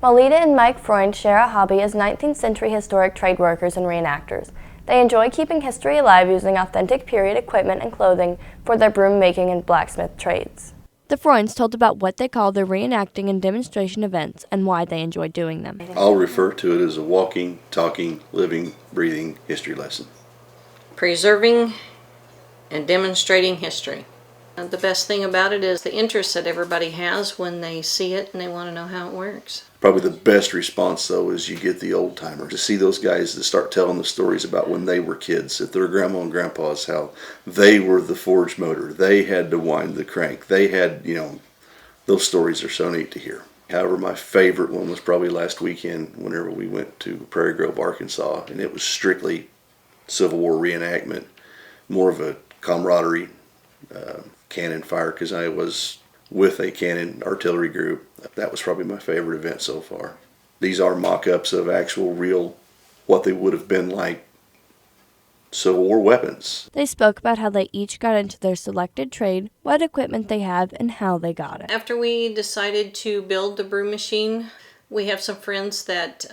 Malita and Mike Freund share a hobby as 19th century historic trade workers and reenactors. They enjoy keeping history alive using authentic period equipment and clothing for their broom making and blacksmith trades. The Freunds told about what they call their reenacting and demonstration events and why they enjoy doing them. I'll refer to it as a walking, talking, living, breathing history lesson. Preserving and demonstrating history. The best thing about it is the interest that everybody has when they see it and they want to know how it works. Probably the best response, though, is you get the old timers. To see those guys that start telling the stories about when they were kids, at their grandma and grandpa's, how they were the forge motor. They had to wind the crank. They had, those stories are so neat to hear. However, my favorite one was probably last weekend whenever we went to Prairie Grove, Arkansas, and it was strictly Civil War reenactment, more of a camaraderie, cannon fire, because I was with a cannon artillery group. That was probably my favorite event so far. These are mock-ups of actual real, what they would have been like Civil War weapons. They spoke about how they each got into their selected trade, what equipment they have, and how they got it. After we decided to build the broom machine, we have some friends that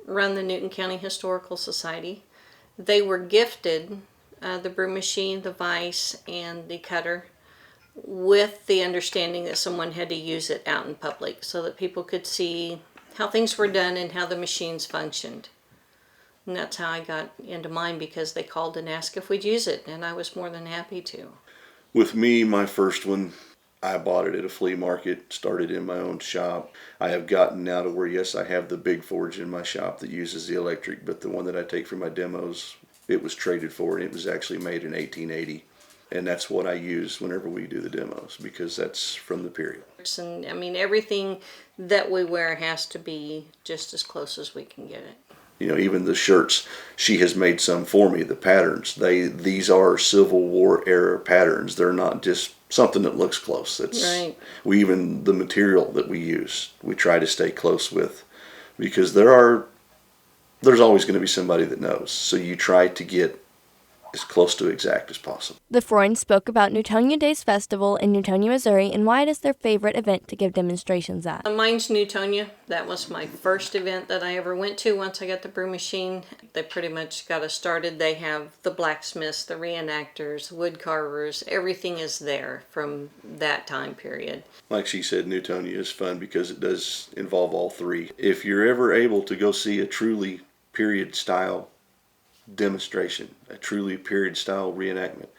run the Newton County Historical Society. They were gifted the broom machine, the vise, and the cutter, with the understanding that someone had to use it out in public so that people could see how things were done and how the machines functioned. And that's how I got into mine, because they called and asked if we'd use it, and I was more than happy to. With me, my first one, I bought it at a flea market, started in my own shop. I have gotten now to where, yes, I have the big forge in my shop that uses the electric, but the one that I take for my demos, it was traded for, and it was actually made in 1880. And that's what I use whenever we do the demos, because that's from the period. And I mean, everything that we wear has to be just as close as we can get it. Even the shirts, she has made some for me, the patterns. These are Civil War era patterns. They're not just something that looks close. Right. Even the material that we use, we try to stay close with, because there's always going to be somebody that knows. So you try to get as close to exact as possible. The Freunds spoke about Newtonia Days Festival in Newtonia, Missouri, and why it is their favorite event to give demonstrations at. Mine's Newtonia. That was my first event that I ever went to once I got the broom machine. They pretty much got us started. They have the blacksmiths, the reenactors, wood carvers. Everything is there from that time period. Like she said, Newtonia is fun because it does involve all three. If you're ever able to go see a truly period style demonstration, a truly period style reenactment,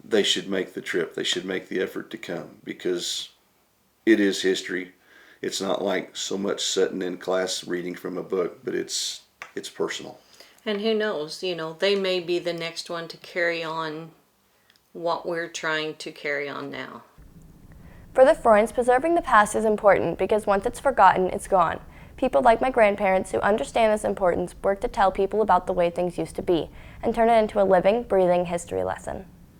they should make the trip. They should make the effort to come, because it is history. It's not like so much sitting in class reading from a book, but it's personal. And who knows, they may be the next one to carry on what we're trying to carry on now. For the Freunds, preserving the past is important because once it's forgotten, it's gone. People like my grandparents, who understand this importance, work to tell people about the way things used to be and turn it into a living, breathing history lesson.